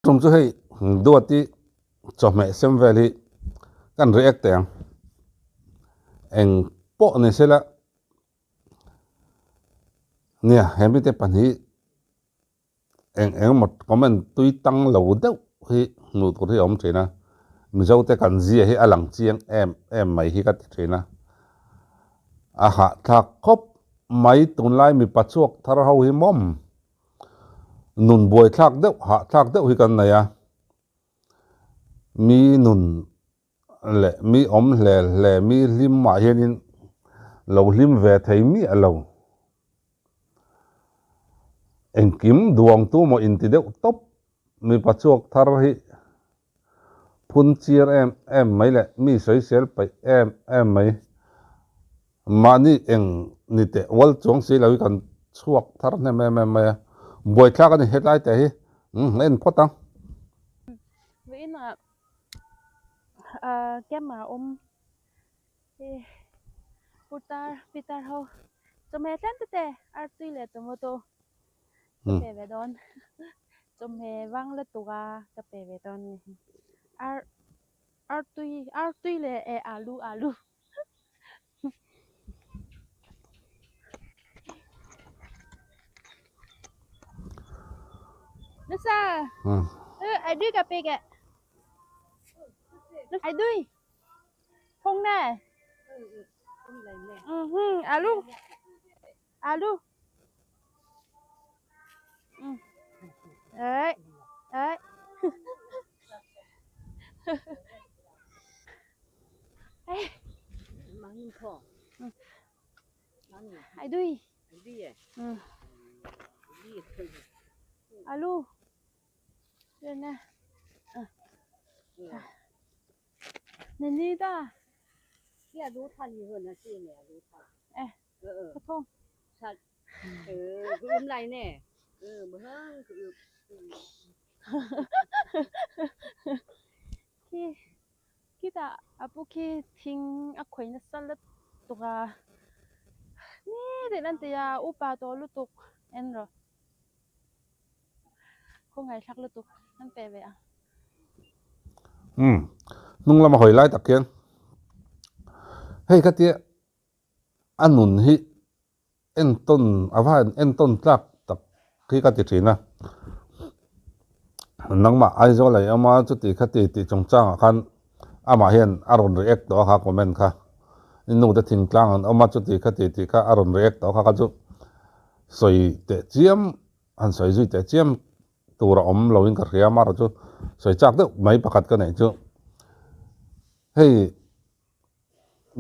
ตรงจะให้ดูที่จอมแม่เซมเวลีกันเรียกแต่งเองโปะนี่เสละเนี่ยเห็นไม่ได้ปัญหาเองหมดคอมเมนต์ตุยตั้งเหล่าเดียวที่หนูตัวที่ผมเชื่อนะมีเจ้าแต่กันเสียให้อลังเจียงไม่ให้กันเชื่อนะหาถ้าครบไม่ตุนไล่มีปัจจุบันถ้าเราหิมอมนุนบวยทักเดียวหาทักเดียวให้กันไหนมีนุนแหละมีแหละมีลิมมาเห็นเราลิมเวทให้มีเราเองกิมดวงตัวมาอินติเดียวตบมีปัจจุบันทาร์ฮิพุนเชียร์ไม่แหละมีสวยเสียไปไม่มานี่เองนี่แต่วัลจงสีเรากันช่วงทาร์เนี่ยไม่บวยทักกันเห็นไรแต่ฮิเล่นพอตังวินแก้มหมาปุตตาปิตาเฮาจะแม่เส้นแต่อาร์ตุยเลยตัวโมโตเปเวดอนจะแม่วังละตัวจะเปเวดอนอาร์ตุยเลยอาลูนั่นซะไอ้ดุยกับเปกไอ้ดุยพงแน่อาลูเอ้ยมังพ่อไอ้ดุยอาลูเดี๋ยวนะนี่ตาเนี่ยรู้ทันอยู่นะสิเนี่ยรู้ทันกระทงชัดคือไรแน่บ่ฮะคือคิดอาปุคิทิ้งอควยนัสลัดตัวนี่เดี๋ยวนั่นแต่ยาอุปาตัวลุตุกเอ็นหรอคงไงชักลุตุกนั่นเปไปนุ่งละมาหอยไล่ตะเกียงเฮ้ยกะเตี้ยอันนุนฮิเอ็นต้นเอ็นต้นตักที่กะติดนะนังมาไอโซเลยเอามาจุดที่กะติจงจ้างคันอามาเห็นอารมณ์เรียกตัวค่ะคอมเมนต์ค่ะนี่นู่นจะทิ้งกลางเอามาจุดที่กะติค่ะอารมณ์เรียกตัวค่ะก็จุสวยแต่เจียมอันสวยจุดแต่เจียมตัวเราเราอินกับเรียมาเราจุสวยจากเด็กไม่ประกาศกันไหนจุเฮ้ย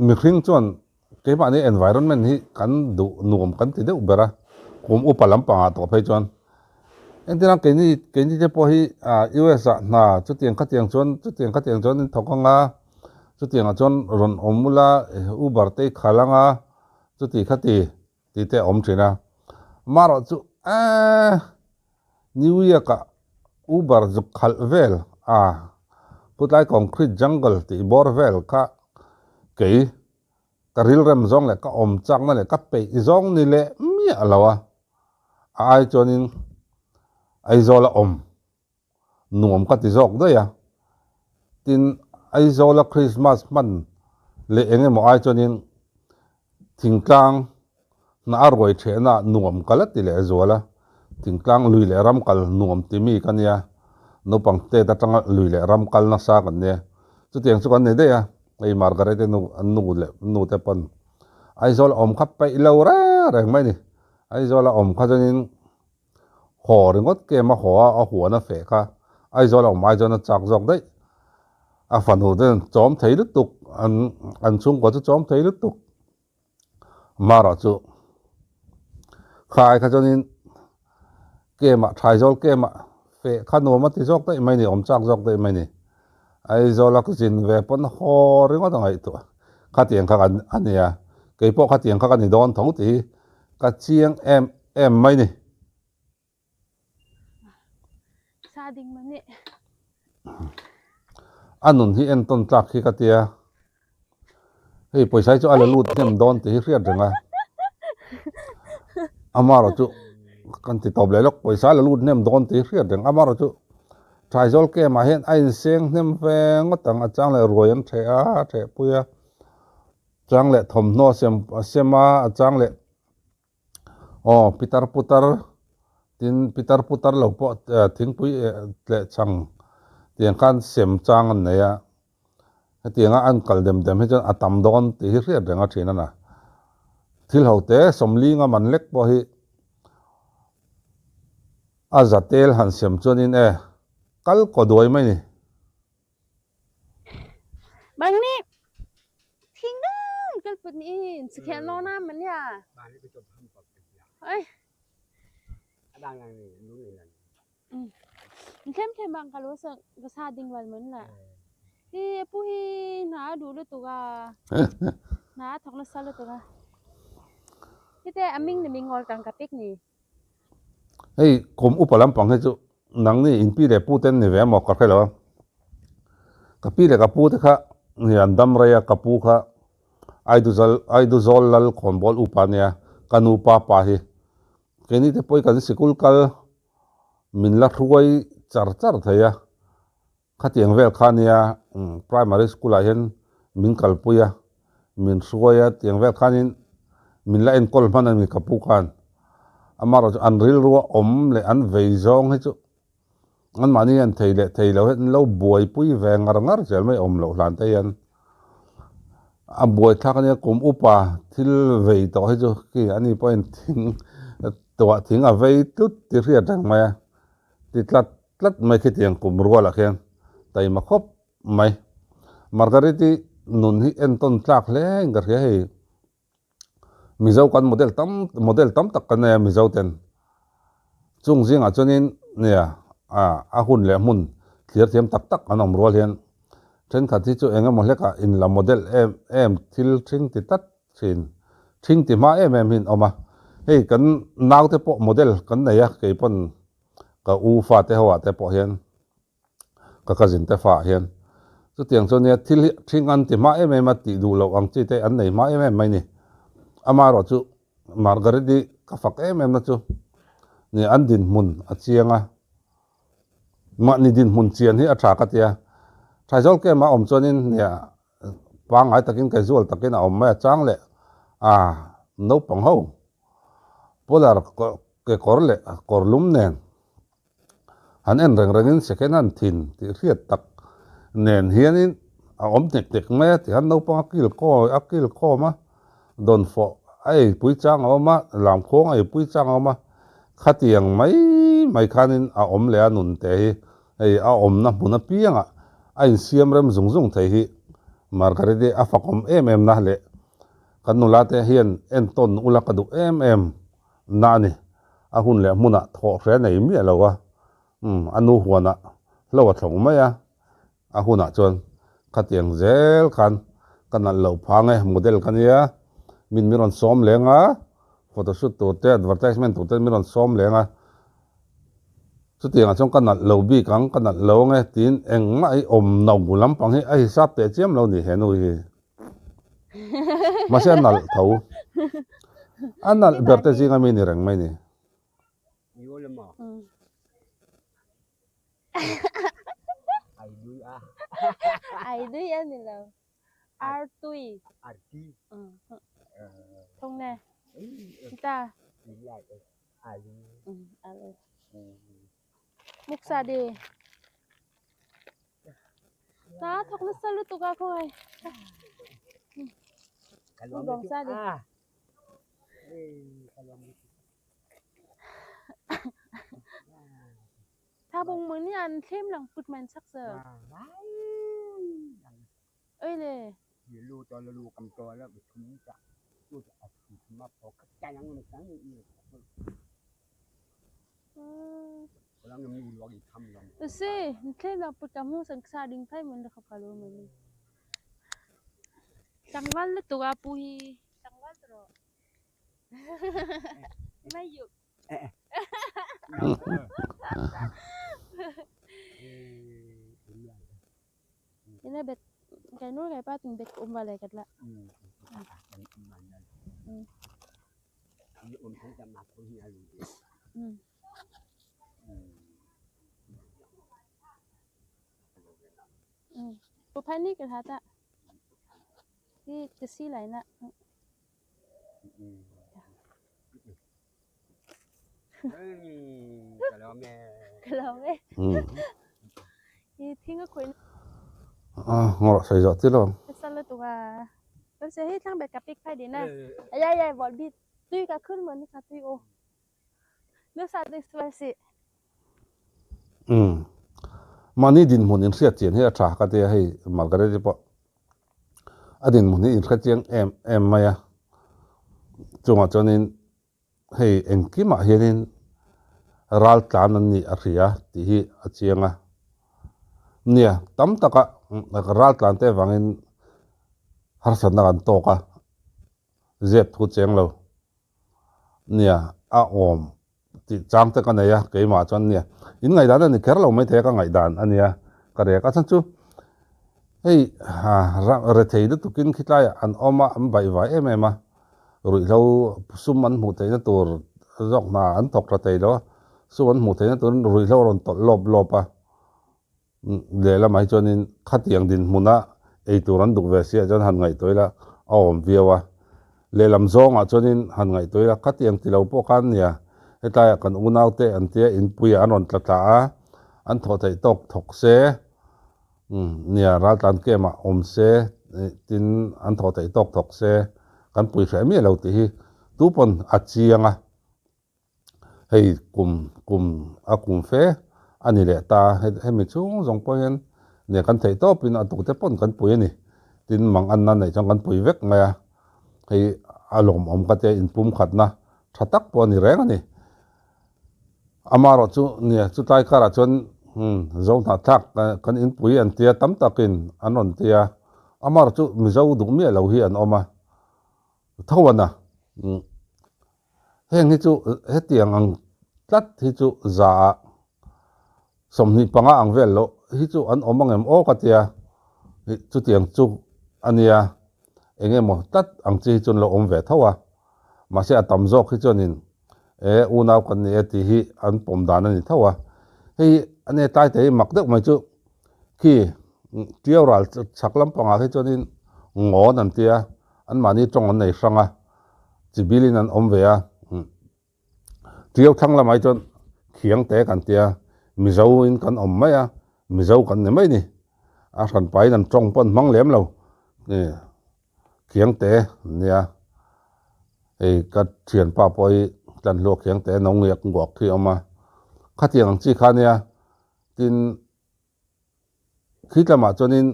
มีครึ่งจวนเก็บอันนี้ environment ที่กันดูหนุ่มกันติดเด็กเบระคุมอุปลัมปังตัวไปจวนเอ็นที่นั่งเกินที่จะพอที่US น่ะจุดเตียงขัดเตียงจวนนี่ทอกงาจุดเตียงจวนรอนมุลาอุบัติเตขลังจุดที่ขัดตีเตอมเชนะมาเราจุนิวยอร์กอุบัติจุดขัลเวลพุทธไลคอนกรีตจังเกิลที่บอร์เวลค่ะเก๋กริลเรมซองเลยก็จังนั่นเลยก็ไปซองนี่แหละมีอะไรวะไอจนินไอโซละหนุ่มก็ติดซอกด้วยตินไอโซละคริสต์มาสมันเลยเองเนี่ยมอไอจนินทิ้งกลางน่าอร่อยเช่นน่ะหนุ่มก็ละติเลยไอโซละทิ้งกลางลุยเลยรำกัลหนุ่มที่มีกันเนี่ยนูปังเตะตั้งลุยเลยรำกัลนักสากันเนี่ยจุดที่ยังสุกันเนี่ยได้ไอ้มาร์กาเรตนูเตปนไอโซลขับไปเลวแรงไหมนี่ไอโซลขับจนห่อหรืองดเกมมาห่อเอาหัวน่ะเฟะไอโซลไอจนจากจอกได้ฝันหูเดินจอมไทยลึกตุกอันชุ่มกว่าจะจอมไทยลึกตุกมาหรอจุขายจนเกมไทยโซลเกมเฟะขนมมาที่จอกได้ไหมนี่จากจอกได้ไหมนี่ไอโซลก็จินเวปนฮอร์ริงก็ต้องไอตัวขัดเตียงขัดอันนี้เกี่ยวกับขัดเตียงขัดนี่โดนท้องตีกัดเชียงไม่นี่ซาดิงมันนี่อันนู้นที่เอ็นต้นจักที่กัดเตียเฮ้ยไปใช้จุอะไรลูดเนี่ยมันโดนตีเรียดจังไงอามาเราจุกันติดตบเลยลูกไปใช้แล้วลูดเนี่ยมันโดนตีเรียดจังอามาเราจุท trai zol ke ma hen ai seng nem ve ngotang achang le royan the puya chang le thom no sema achang le pitar putar tin pitar putar lo po thing pui le chang tiang kan sem chang an neya tianga an kal dem he chan atam don ti hi riat renga thina na thil hote somli nga man lek po hi azatel han sem chonin kal ko doi mai ni bang ni thing dang kal put ni in sekhen lo na man ya บ้านนี้ไปจบทำกับเป็นยา ai ดังอย่างนี้รู้เลยนั่น Kem bang kalau sa ding wal mun la hi pu hi na du lu tu ga na thok na sal tu ga kite aming ni mingol kang kapik ni hei kom upalam pang he chu nang ni in pi le pu ten ni ve mo ka khelo ka pi le ka pu te kha ni andam ra ya ka pu kha ai du zol lal khon bol upania kanu pa hi keni te poi kan sikul kal min la ruai char thaya khatiang vel khania primary school a hen min kalpuya min ruaya tiang vel khanin min la en kol man mi kapu khan amaro an ril ruwa le an vei zong he chu an mani an theilo het lo buai pui ve ngar chel mai lo hlan te yan a buai thak ne kum upa thil vei to he chu ki ani point thing towa thing a vei tut ti ria tang mai ti tlat mai khi tiang kum ruwa la khen tai ma khop mai margariti nun hi en ton tlak le ngar he mizo kan model tam tak kan ya mizo ten chung jing a chonin nia a hun le mun clear thiam tak anom rol hian then khathi chu enga mo hleka in la model em thil thing ti tat thin thing ti ma em hin oma hei kan naw te po model kan nei ya ke pon ka u fa te hawa te po hian ka kazin te fa hian chu tiang chu ne thil thing an ti ma em ti du lo ang chi te an nei ma em mai ni amaro chu margariti ka fak em na chu ni an din mun a chianga ma ni din mun chian hi a tha ka tia thai zol ke ma om chonin nia pang ai takin kai zol takin a om ma chang le no pang ho polar ke korlum nen han en rengin second hand thin ti riat tak nen hianin a om tek me ti han no pang akil ko ma don fo ai pui chang ma lam khong ai pui chang ma khatiang mai khanin a om le anun te hi a om na buna pianga ai siam rem zung thei hi margariti a fakom em na le kanula te hian en ton ulakadu em na ni a hun le muna tho hre nei mi lowa anu huana lowa thong mai a huna chon khatiang zel khan kanal lo phange model kania min miron som lenga photoshoot to te advertisement to te miron som lenga chu tianga chong kanal lo bi kang kanal lo nge tin eng mai om nau gulam pang hi ai sap te chem lo ni henu hi ma se nal thau anal berte jinga mi ni reng mai ni อยู่เลยมั้งไอ้ดูอ่ะ ai du ya ni lo ar tui อาที่ thong ne เอ้ย kita ดีใหญ่เลยไอ้ดู ale muksa de ta thok na sal tu ga ko ai กันลองดูอ่ะเอ้ยกันลองดู ta bong mun ni an them lang put man sak se ว้าย oi le อยู่รู้ตอนเรารู้กำตัวแล้วถึงจะรู้จะเอาถึงมาพอใจยังมันตั้งอีกแล้วยังมีลองอีกทำลอง se them lang put ka mu sang sa ding thai mun da khapalo mun tangwal le tu ga pu hi tangwal tro mai yu ina bet kai nur kai pa ting bet wala kat la มีอุ่นคงจะมาคุยอะไร ปุภัยนี่ก็ทาตะที่จะซี่ไหลน่ะ kalau me kalau eh ni thinga koi งอใส่จอดที่ลง salah tu ga kan se he thang be kapik phai din na ay bol bi tui ka khun mon ni ka tui o no sa de swasi มานี่ดินหมุนอินเสียเจียนให้อาก็จะให้มาก็ได้ปะอดินหมุนอินเสียเจียงเอ็มมาจงอาจจะนี่ให้เอ็งกิมาเห็นรัลตานันนี่อาเรียที่อาเจียงเนี่ยตั้มตะกะรัลตานเตวังอินฮาร์สันนักันโตกะเจ็บทุกเจียงเราเนี่ยอาอมที่จางเตกันเนี่ยเกี่ยมาจนเนี่ยอินไงด้านนี้แค่เราไม่เทกันไงด้านอันนี้ก็เรียกฉันจู่เฮ้ยเรทย์ตุกินคิดไรอันออกมาอันใบไว้เอ็มมารู้เราสุ่มมันหมดเลยตัวรอกนาอันตกระเทย์แล้วสุ่มมันหมดเลยตัวรู้เราโดนตลบอ่ะเดี๋ยวเราไม่จนนินขัดยังดินมุนะไอตัวนั้นดูเวสีจนหันไงตัวละเอาอมเวียวะเลี้ยลำซองอ่ะจนนินหันไงตัวละขัดยังที่เราพวกกันเนี่ยให้ตายกันอุณาวเตอันเตียอินปุยอันนนตะตาอันทอดใจตกถกเสเนี่ยรัฐานเกมาอมเสตินอันทอดใจตกถกเสกันปุยแฝมีเราตีตูปนอาเจียงอ่ะให้กลุ่มเฟอันนี้แหละตาให้มีช่วงสองปอยเนี่ยกันใจโตเป็นอันตุกเตปนกันปุยนี่ตินมังอันนั้นไหนจังกันปุยเวกไงให้อารมณ์อมกันใจอินปุ่มขัดนะถ้าตักปอนี่แรงนี่อามาเราจูเนี่ยจุดท้ายก็เราจนจงทักกันอินปุยอันเตียตั้มตักินอันนนเตียอามาเราจูมิจาวดุมีเราเฮียนออกมาเท่าวันน่ะเฮงที่จูเฮตียงอังตัดที่จูจ่าสมนิปังอังเวลโลที่จูอันอมังเอ็มโอกัตเตียจูเตียงจูอันเนี้ยเองเอ็มตัดอังจีจนเราอมเวทเท่าว่ามาเสียตั้มโจกที่จนินอุณาวกันเนี่ยที่ฮีอันปมดานันนี่เท่าว่าเฮ้ยอันนี้ตายแต่มักเด็กไม่จุขี้เที่ยวรัลชักลำปังอะไรจนนี่งอนั่นเตียอันมานี่ตรงอันไหนสังอ่ะจิบิลินันอมเวียเที่ยวทั้งละไม่จนเขียงเตะกันเตียมิเจ้าอินกันอมไม่อ่ะมิเจ้ากันเนี่ยไม่นี่อาสันไปนั่นตรงปนมังเหลี่ยมเราเนี่ยเขียงเตะเนี่ยไอ้กัดเฉียนป้าปอยจันโลกเขียงแต่น้องเรียกบอกที่เอามาข้าเทียงจีคาเนี่ยจินคิดละมาจนิน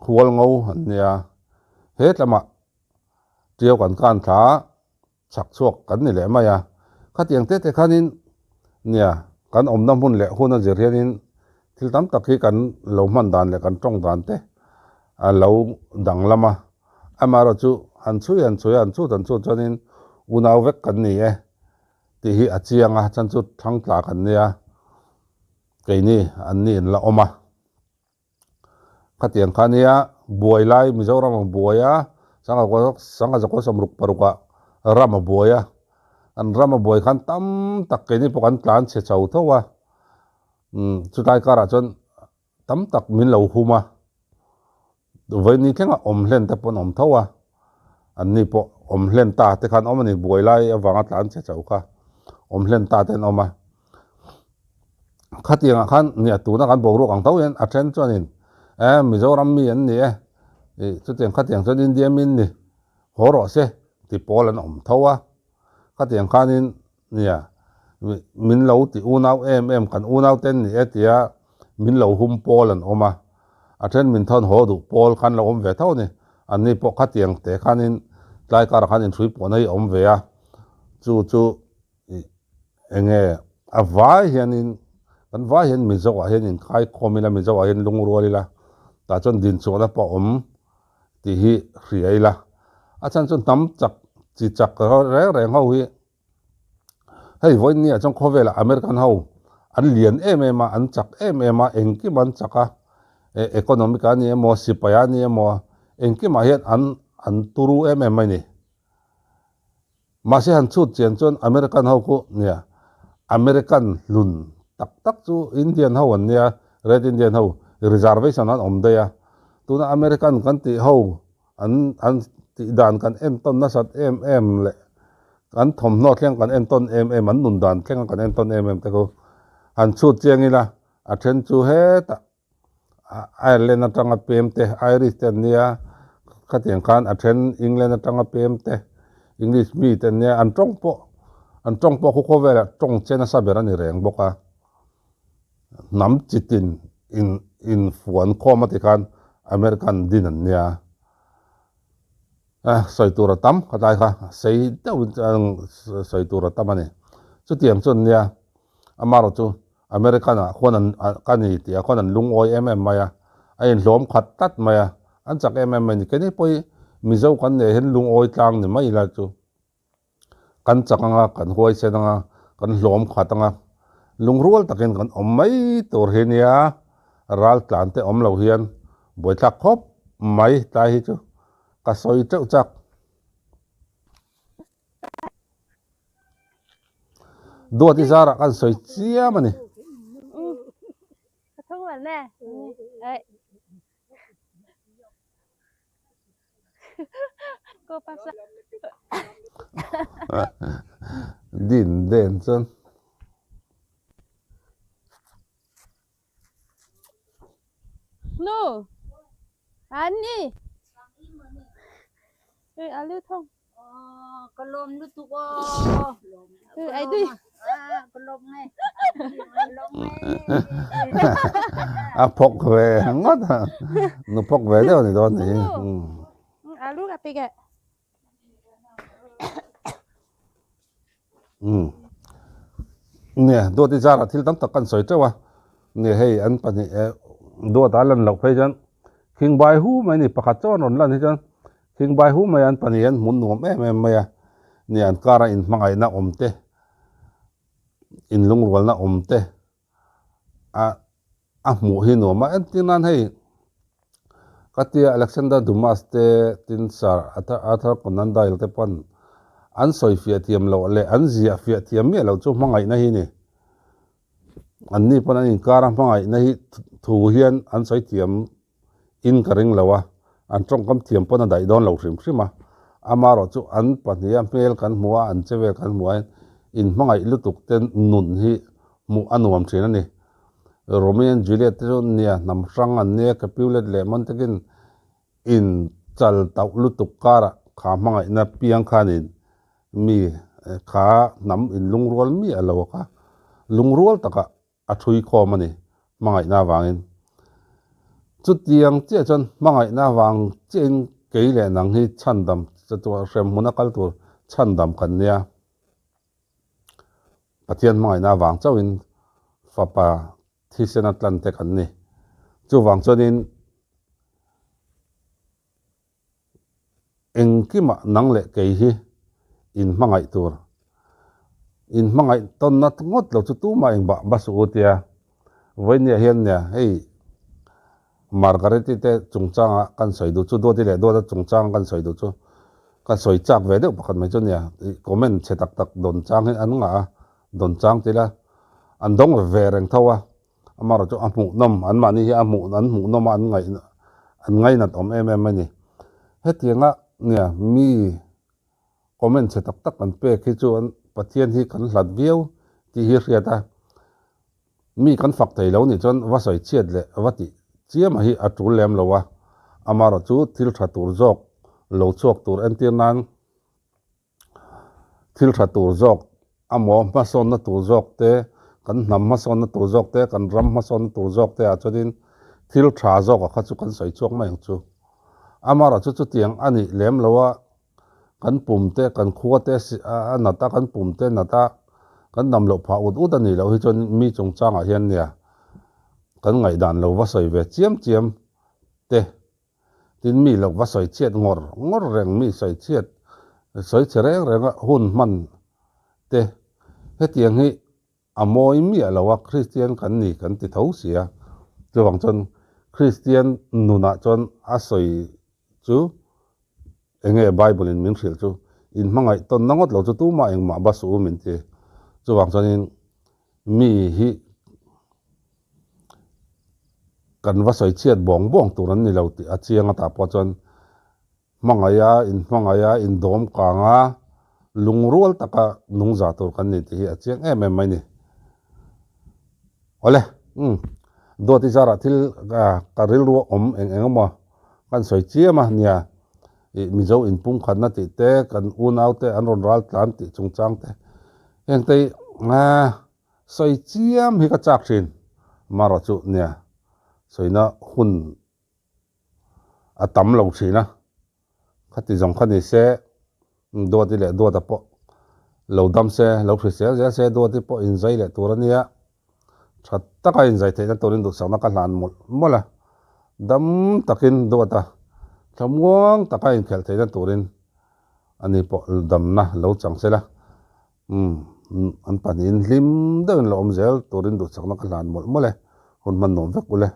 หัวงูเนี่ยเฮ็ดละมาเจียวกันการขาฉักชวกกันนี่แหละมาอ่ะข้าเทียงเตะแต่ข้านินเนี่ยกันอมน้ำหุ่นแหละหุ่นนั่นจะเรียนินที่ตั้มตะกี้กันเหลามันดานแหละกันจ้องดานเตะเหลาดังละมาอามาเราจูอันช่วยจนินอุณาวเวกกันนี่ที่ฮีอาเจียงอ่ะฉันสุดทั้งตากันเนี่ยไก่นี่อันนี้ละออกมาขัดยังขันเนี่ยบวยไล่มิจฉารามาบวยอ่ะสังกัดก็สมรุปปรุกะรามาบวยอ่ะอันรามาบวยขันตั้มตักไก่นี่พวกกันกลานเสียเจ้าเท่าว่าสุดท้ายก็ราจนตั้มตักมินเหลาหูมาวันนี้แค่ว่าอมเล่นแต่ปนอมเท่าว่าอันนี้พวกอมเล่นตาแต่ขันอมนี่บวยไล่วางกลานเสียเจ้าค่ะอมเล่นตาเต็นออกมาขัดยังขันเนี่ยตัวนักการบอกรู้ของเท่าเองอาเชนจวนนี่มิโซรัมมีอันนี้จุดยังขัดยังจนอินเดียมินนี่หัวเราะเสียที่โปแลนด์อมเท่าว่าขัดยังขันเนี่ยมินเหลาที่อูนาวกันอูนาวเต็นนี่ที่มินเหลาหุ่มโปแลนด์ออกมาอาเชนมินทอนหัวดูโปลขันเราอมเวทเท่านี่อันนี้พวกขัดยังแต่ขันนี่ไล่การขันนี่ช่วยปนให้อมเวะจู่เองอาว่าเห็นกันว่าเห็นมิจฉาเห็นใครคอมิลามิจฉาเห็นลุงรัวเลยละแต่จนดินส่วนละปอมที่ฮีเรียละอาจารย์จนทำจักจิจักเขาแรงเขาฮีให้วันนี้จงเขาเวลาอเมริกันเขาอันเลียนมาอันจักมาเองกี่มันจักเอคอนอมิกานี่มัวสิปยานี่มัวเองกี่มาเห็นอันตูรูไม่นี่มาเสียหันชุดเจียนจนอเมริกันเขากูเนี่ยอเมริกันลุนตักจูอินเดียนเขาวันเนี่ยเรดอินเดียนเขา reservation an om deya tuna American kan ti ho an ti dan kan em ton na sat em le kan thom no thleng kan em ton em an nun dan thleng kan em ton em te ko han chu chiangila a then chu he ta Ireland atanga pem te Irish te nia khatiang kan a then England atanga pem te English mi te nia an tong po ko vela tong chena sabera ni reng boka nam chitin in fuan komatikan American din an nia soi tura tam katai kha sei teu soi tura tam ani chu tiang chun nia amaro chu American a khonan kani ti a khonan lung oi maya ai hlom khat tat maya an chak ni keni poi mizo kan ne hen lung oi tlang ni mai la chu kan chakanga kan hoi senanga kan hlom khatanga lung rual takin kan mai tur hinia ral tlante lo hian boi thak khop mai tai hi chu ka soi cheu chak do ti zara kan soi chia mani thong là nè ấy cô pasa din den chon no ani alu thong có lôm nước tu có ai đi có lôm này lôm này phok ve ngot no phok ve deu ni don ni alu api ke nè do ti zara thil tam tak kan soi chewa nè hei an pani do ta lan lo phei jan king bai hu mai ni pakhat chon on lan hi jan king bai hu mai an pani an mun nuam em maya ni an kara in mangai na omte in lung rol na omte a mu hi no ma an tinan hei katia Alexander Dumas te tin sar athar konan dail te pan an soi fia tiam lo le an zia fia tiam me lo chu mangai na hi ni an ni pan an in kara mangai na hi thu hian an soi tiam in karing lawa an trong kam tiam pon dai don lo hrim hrim amaro chu an pania mel kan muwa an chewe kan muwa in mangai lutuk ten nun hi mu anuam thina ni Romeo and Juliet chu nia nam sang an ne Capulet le montakin in chal tau lutuk kara kha mangai na piang khanin mi kha nam in lungrual mi alo ka lungrual taka athui khomani mangai na wangin chu tiang che chon mangai na wang chen keile nang hi chandam chatua rem munakal tur chandam kan nia pathian mangai na wang chawin fapa thisen Atlante kan ni chu wang chonin engkima nang le kei hi in mangai tur in mangai ton nat ngot lo chu tu ma eng ba basu tia voinia hian nia hei Margaret te chungchanga kan soi du chu do ti le do da chungchang kan soi du chu kan soi chak ve de pakhat mai chu nia comment che tak tak don chang hin an nga don chang ti la an dong ve reng thawa amar chu amu nom an mani hi amu nom an ngai nat om em ni hetianga nia mi comment che tak tak an pe khi chu an pathian hi kan hlat viau ti hi riata mi kan fak thei lo ni chon wa soi chiat le awati chiam hi atul lem lowa amaro chu thil tha tur jok lo chok tur antirnan thil tha tur jok amo ma son na tur jok te kan nam ma son na tur jok te kan ram ma son tur jok te a chodin thil tha jok a kha chu kan soi chok mai chu amaro chu tiang ani lem lowa kan pum te kan khuwa te nata kan pum te nata kan nam lo pha ut ani lo hi chon mi chung changa hian nia kan ngai dan lo wa soi ve chiam te tin mi lo wa soi chiat ngor reng mi soi chiat soi chereng renga hun man te hetiang hi amoi mi alawa Christian kan ni kan ti thau sia chu wang chon Christian nuna chon a soi chu enge Bible in min khil chu in mangai ton nangot lo chu tu ma eng ma basu min te chu wang chon in mi hi กันว่าสอยเชียดบ่องตัวนั้นนี่เราติอาเจียงตาพอจนมังายาอินโดมกางาลุงรัวตะกะนุงจาตัวกันนี่ที่อาเจียงไม่นี่โอเลดูที่จาระที่การิลรัวเองมากันสอยเชียมาเนี่ยมีเจ้าอินปุ่งขันนัดติเตกันอุนเอาเตอันรอนรัลตันติจงจังเตเองเตสอยเชียมฮิกจักชินมารจุเนี่ยสอยนะหุ่นตั้มเหล่าชีนะขัดที่จงขันนี่เสดูที่เละดูแต่พอเหล่าดำเสเหล่าชีเสดูที่พออินใจเละตัวนี้ชัดตะกอินใจเทนั้นตัวนี้ดูสักนักหลานหมดละดำตะกินดูตาทำว่างตะกอินเขลเทนั้นตัวนี้อันนี้พอดำนะเหล่าจังเสละอันปานอินลิมเดินเหล่าเซลตัวนี้ดูสักนักหลานหมดเลยคนมันหนุ่มเวกกูเลย